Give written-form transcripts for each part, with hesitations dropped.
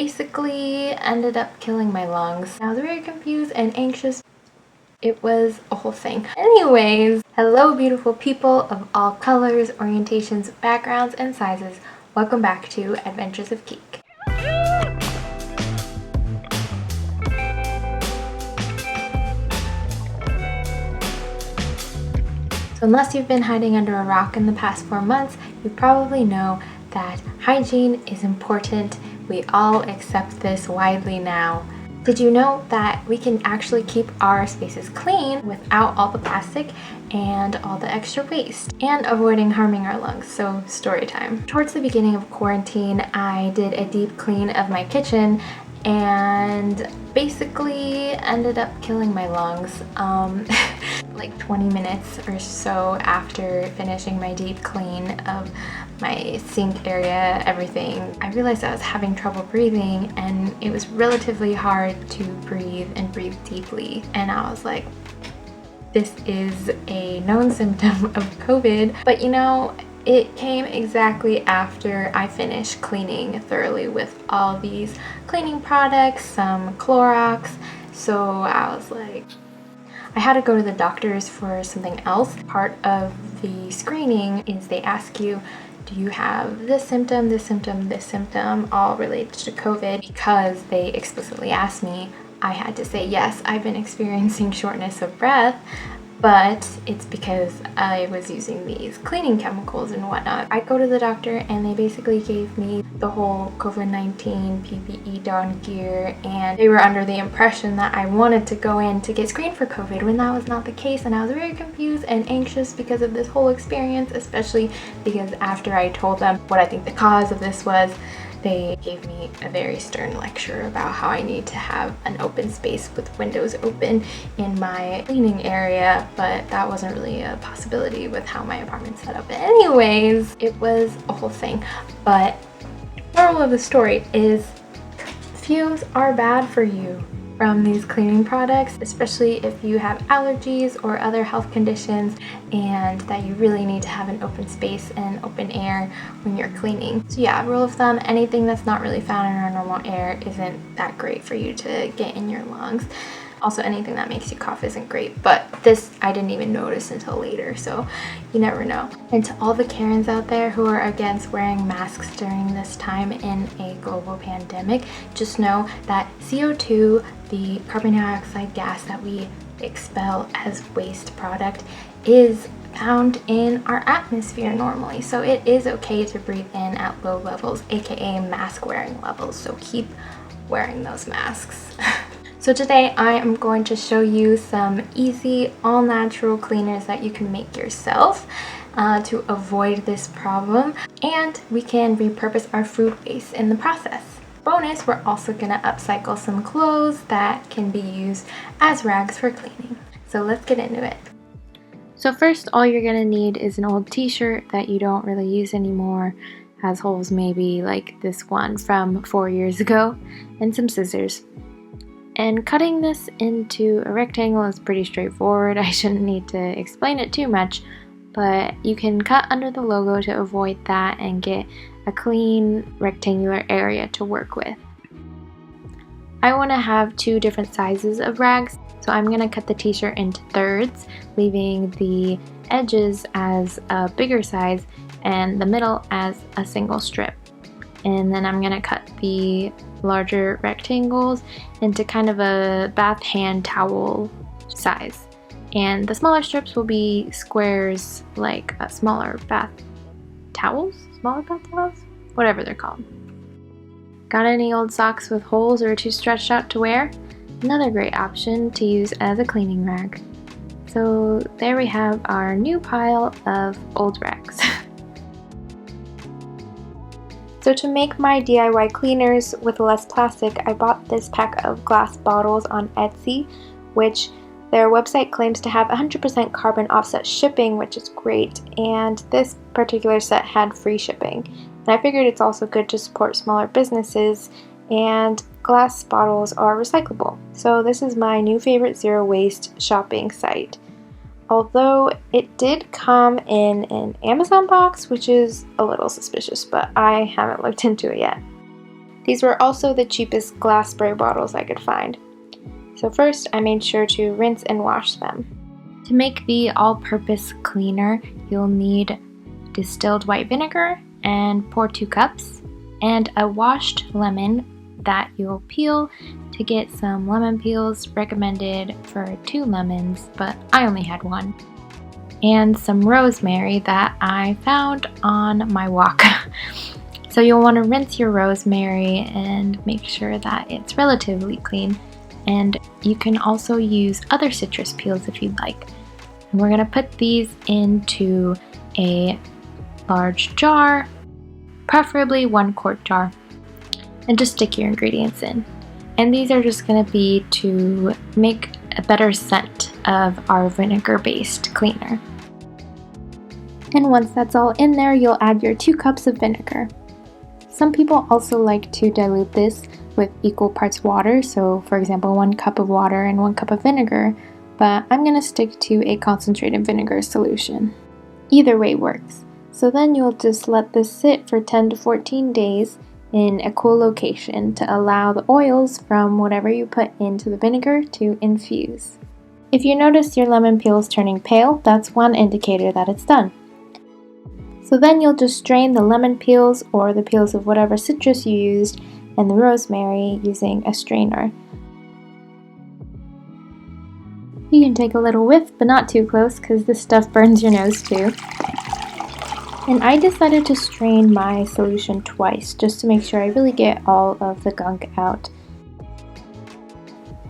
basically ended up killing my lungs. I was very confused and anxious. It was a whole thing. Anyways, hello beautiful people of all colors, orientations, backgrounds, and sizes. Welcome back to Adventures of Geek. So unless you've been hiding under a rock in the past 4 months, you probably know that hygiene is important. We all accept this widely now. Did you know that we can actually keep our spaces clean without all the plastic and all the extra waste and avoiding harming our lungs? So story time. Towards the beginning of quarantine, I did a deep clean of my kitchen and basically ended up killing my lungs. Like 20 minutes or so after finishing my deep clean of my sink area, everything, I realized I was having trouble breathing and it was relatively hard to breathe and breathe deeply. And I was like, this is a known symptom of COVID. But you know, it came exactly after I finished cleaning thoroughly with all these cleaning products, some Clorox. So I was like, I had to go to the doctors for something else. Part of the screening is they ask you, do you have this symptom, this symptom, this symptom, all related to COVID? Because they explicitly asked me, I had to say, yes, I've been experiencing shortness of breath, but it's because I was using these cleaning chemicals and whatnot. I go to the doctor and they basically gave me the whole COVID-19 PPE down gear, and they were under the impression that I wanted to go in to get screened for COVID when that was not the case, and I was very confused and anxious because of this whole experience, especially because after I told them what I think the cause of this was, they gave me a very stern lecture about how I need to have an open space with windows open in my cleaning area, but that wasn't really a possibility with how my apartment's set up. Anyways, it was a whole thing. But moral of the story is fumes are bad for you from these cleaning products, especially if you have allergies or other health conditions and that you really need to have an open space and open air when you're cleaning. So yeah, rule of thumb, anything that's not really found in our normal air isn't that great for you to get in your lungs. Also, anything that makes you cough isn't great, but this I didn't even notice until later, so you never know. And to all the Karens out there who are against wearing masks during this time in a global pandemic, just know that CO2, the carbon dioxide gas that we expel as waste product, is found in our atmosphere normally. So it is okay to breathe in at low levels, aka mask wearing levels, so keep wearing those masks. So today I am going to show you some easy, all-natural cleaners that you can make yourself to avoid this problem, and we can repurpose our food waste in the process. Bonus, we're also going to upcycle some clothes that can be used as rags for cleaning. So let's get into it. So first, all you're going to need is an old t-shirt that you don't really use anymore, has holes maybe like this one from 4 years ago, and some scissors. And cutting this into a rectangle is pretty straightforward. I shouldn't need to explain it too much, but you can cut under the logo to avoid that and get a clean rectangular area to work with. I want to have 2 different sizes of rags, so I'm going to cut the t-shirt into thirds, leaving the edges as a bigger size and the middle as a single strip. And then I'm going to cut the larger rectangles into kind of a bath hand towel size. And the smaller strips will be squares, like smaller bath towels? Whatever they're called. Got any old socks with holes or too stretched out to wear? Another great option to use as a cleaning rag. So there we have our new pile of old rags. So to make my DIY cleaners with less plastic, I bought this pack of glass bottles on Etsy, which their website claims to have 100% carbon offset shipping, which is great, and this particular set had free shipping. And I figured it's also good to support smaller businesses, and glass bottles are recyclable. So this is my new favorite zero waste shopping site. Although it did come in an Amazon box, which is a little suspicious, but I haven't looked into it yet. These were also the cheapest glass spray bottles I could find. So first, I made sure to rinse and wash them. To make the all-purpose cleaner, you'll need distilled white vinegar and pour 2 cups, and a washed lemon that you'll peel to get some lemon peels, recommended for 2 lemons, but I only had 1. And some rosemary that I found on my walk. So you'll want to rinse your rosemary and make sure that it's relatively clean. And you can also use other citrus peels if you'd like. And we're going to put these into a large jar, preferably 1-quart jar, and just stick your ingredients in. And these are just going to be to make a better scent of our vinegar-based cleaner. And once that's all in there, you'll add your 2 cups of vinegar. Some people also like to dilute this with equal parts water, so for example 1 cup of water and 1 cup of vinegar, but I'm going to stick to a concentrated vinegar solution. Either way works. So then you'll just let this sit for 10 to 14 days in a cool location to allow the oils from whatever you put into the vinegar to infuse. If you notice your lemon peel is turning pale, that's one indicator that it's done. So then you'll just strain the lemon peels or the peels of whatever citrus you used and the rosemary using a strainer. You can take a little whiff, but not too close because this stuff burns your nose too. And I decided to strain my solution twice just to make sure I really get all of the gunk out.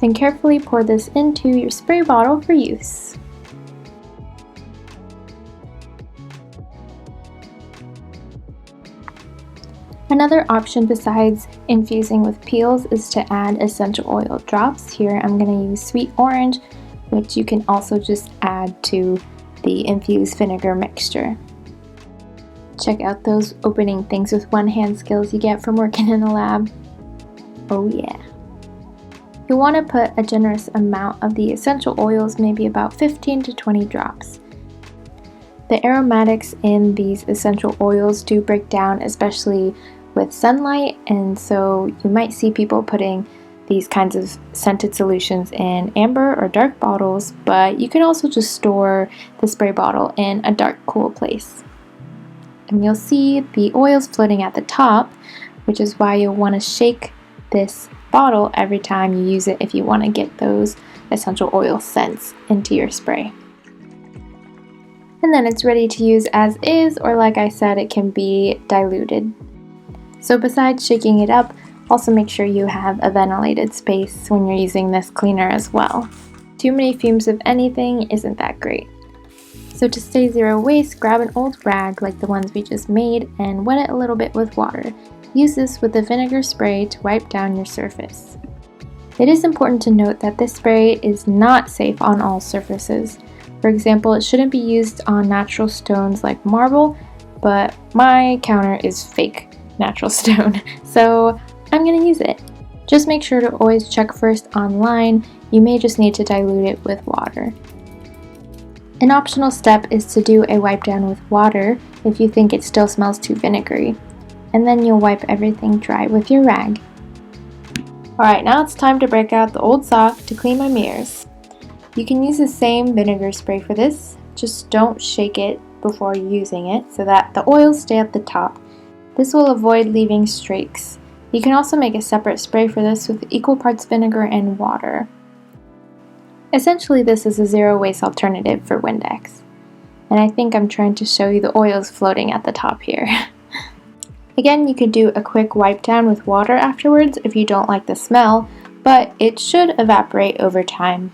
Then carefully pour this into your spray bottle for use. Another option besides infusing with peels is to add essential oil drops. Here I'm going to use sweet orange, which you can also just add to the infused vinegar mixture. Check out those opening things with one hand skills you get from working in a lab. Oh yeah. You'll want to put a generous amount of the essential oils, maybe about 15 to 20 drops. The aromatics in these essential oils do break down, especially with sunlight, and so you might see people putting these kinds of scented solutions in amber or dark bottles, but you can also just store the spray bottle in a dark, cool place. And you'll see the oils floating at the top, which is why you'll want to shake this bottle every time you use it if you want to get those essential oil scents into your spray. And then it's ready to use as is, or like I said, it can be diluted. So besides shaking it up, also make sure you have a ventilated space when you're using this cleaner as well. Too many fumes of anything isn't that great. So to stay zero waste, grab an old rag like the ones we just made and wet it a little bit with water. Use this with the vinegar spray to wipe down your surface. It is important to note that this spray is not safe on all surfaces. For example, it shouldn't be used on natural stones like marble, but my counter is fake natural stone, so I'm going to use it. Just make sure to always check first online. You may just need to dilute it with water. An optional step is to do a wipe down with water if you think it still smells too vinegary, and then you'll wipe everything dry with your rag. Alright, now it's time to break out the old sock to clean my mirrors. You can use the same vinegar spray for this, just don't shake it before using it so that the oils stay at the top. This will avoid leaving streaks. You can also make a separate spray for this with equal parts vinegar and water. Essentially, this is a zero waste alternative for Windex. And I think I'm trying to show you the oils floating at the top here. Again, you could do a quick wipe down with water afterwards if you don't like the smell, but it should evaporate over time.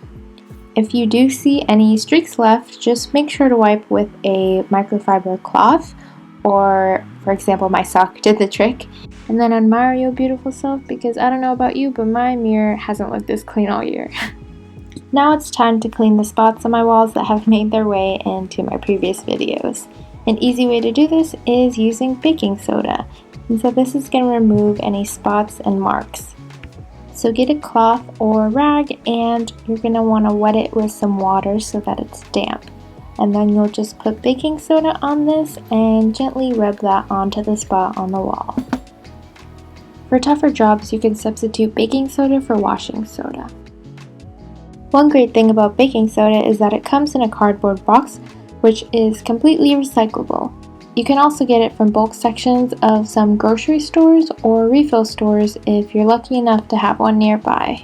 If you do see any streaks left, just make sure to wipe with a microfiber cloth, or for example, my sock did the trick. And then admire your beautiful self, because I don't know about you, but my mirror hasn't looked this clean all year. Now it's time to clean the spots on my walls that have made their way into my previous videos. An easy way to do this is using baking soda, and so this is going to remove any spots and marks. So get a cloth or rag and you're going to want to wet it with some water so that it's damp. And then you'll just put baking soda on this and gently rub that onto the spot on the wall. For tougher jobs, you can substitute baking soda for washing soda. One great thing about baking soda is that it comes in a cardboard box, which is completely recyclable. You can also get it from bulk sections of some grocery stores or refill stores if you're lucky enough to have one nearby.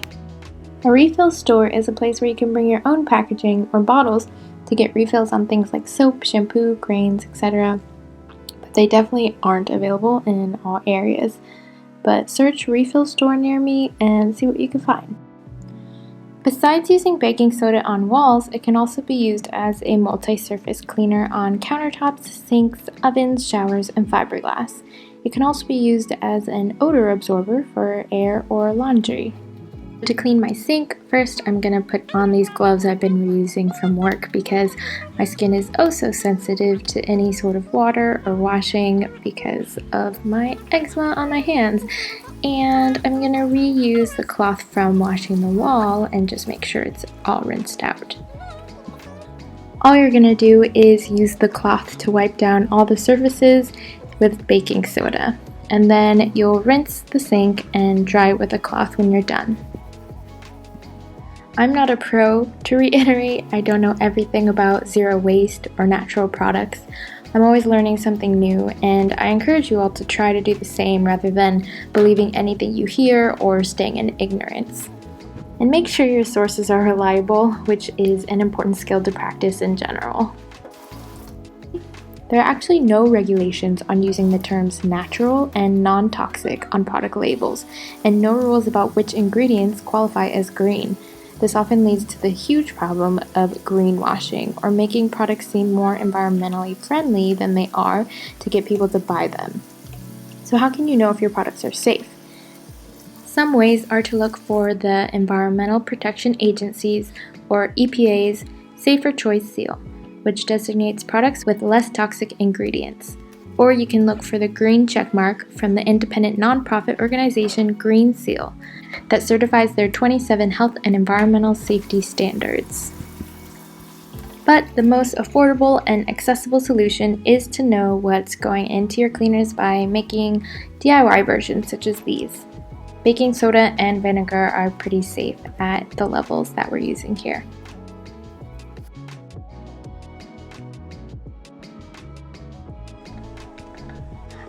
A refill store is a place where you can bring your own packaging or bottles to get refills on things like soap, shampoo, grains, etc. But they definitely aren't available in all areas. But search refill store near me and see what you can find. Besides using baking soda on walls, it can also be used as a multi-surface cleaner on countertops, sinks, ovens, showers, and fiberglass. It can also be used as an odor absorber for air or laundry. To clean my sink, first I'm going to put on these gloves I've been reusing from work because my skin is oh so sensitive to any sort of water or washing because of my eczema on my hands. And I'm going to reuse the cloth from washing the wall and just make sure it's all rinsed out. All you're going to do is use the cloth to wipe down all the surfaces with baking soda. And then you'll rinse the sink and dry it with a cloth when you're done. I'm not a pro, to reiterate. I don't know everything about zero waste or natural products. I'm always learning something new, and I encourage you all to try to do the same rather than believing anything you hear or staying in ignorance. And make sure your sources are reliable, which is an important skill to practice in general. There are actually no regulations on using the terms natural and non-toxic on product labels, and no rules about which ingredients qualify as green. This often leads to the huge problem of greenwashing, or making products seem more environmentally friendly than they are to get people to buy them. So how can you know if your products are safe? Some ways are to look for the Environmental Protection Agency's, or EPA's, Safer Choice Seal, which designates products with less toxic ingredients. Or you can look for the green checkmark from the independent nonprofit organization Green Seal that certifies their 27 health and environmental safety standards. But the most affordable and accessible solution is to know what's going into your cleaners by making DIY versions such as these. Baking soda and vinegar are pretty safe at the levels that we're using here.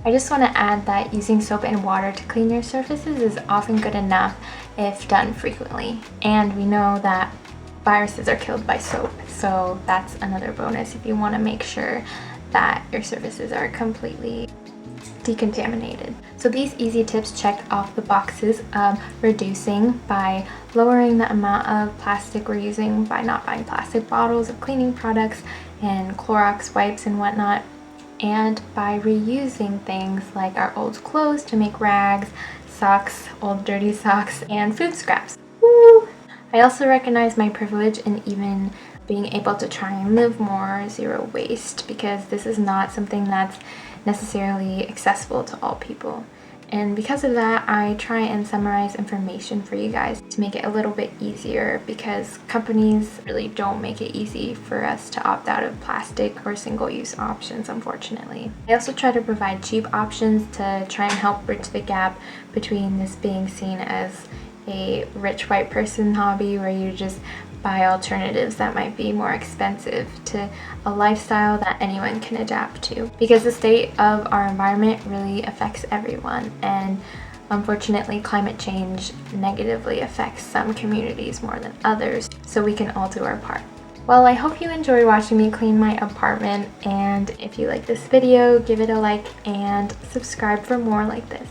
I just want to add that using soap and water to clean your surfaces is often good enough if done frequently. And we know that viruses are killed by soap, so that's another bonus if you want to make sure that your surfaces are completely decontaminated. So these easy tips check off the boxes of reducing by lowering the amount of plastic we're using by not buying plastic bottles of cleaning products and Clorox wipes and whatnot, and by reusing things like our old clothes to make rags, socks, old dirty socks, and food scraps. Woo! I also recognize my privilege in even being able to try and live more zero waste, because this is not something that's necessarily accessible to all people. And because of that, I try and summarize information for you guys to make it a little bit easier, because companies really don't make it easy for us to opt out of plastic or single-use options, unfortunately. I also try to provide cheap options to try and help bridge the gap between this being seen as a rich white person hobby where you just buy alternatives that might be more expensive to a lifestyle that anyone can adapt to, because the state of our environment really affects everyone, and unfortunately climate change negatively affects some communities more than others, so we can all do our part. Well, I hope you enjoyed watching me clean my apartment, and if you like this video, give it a like and subscribe for more like this.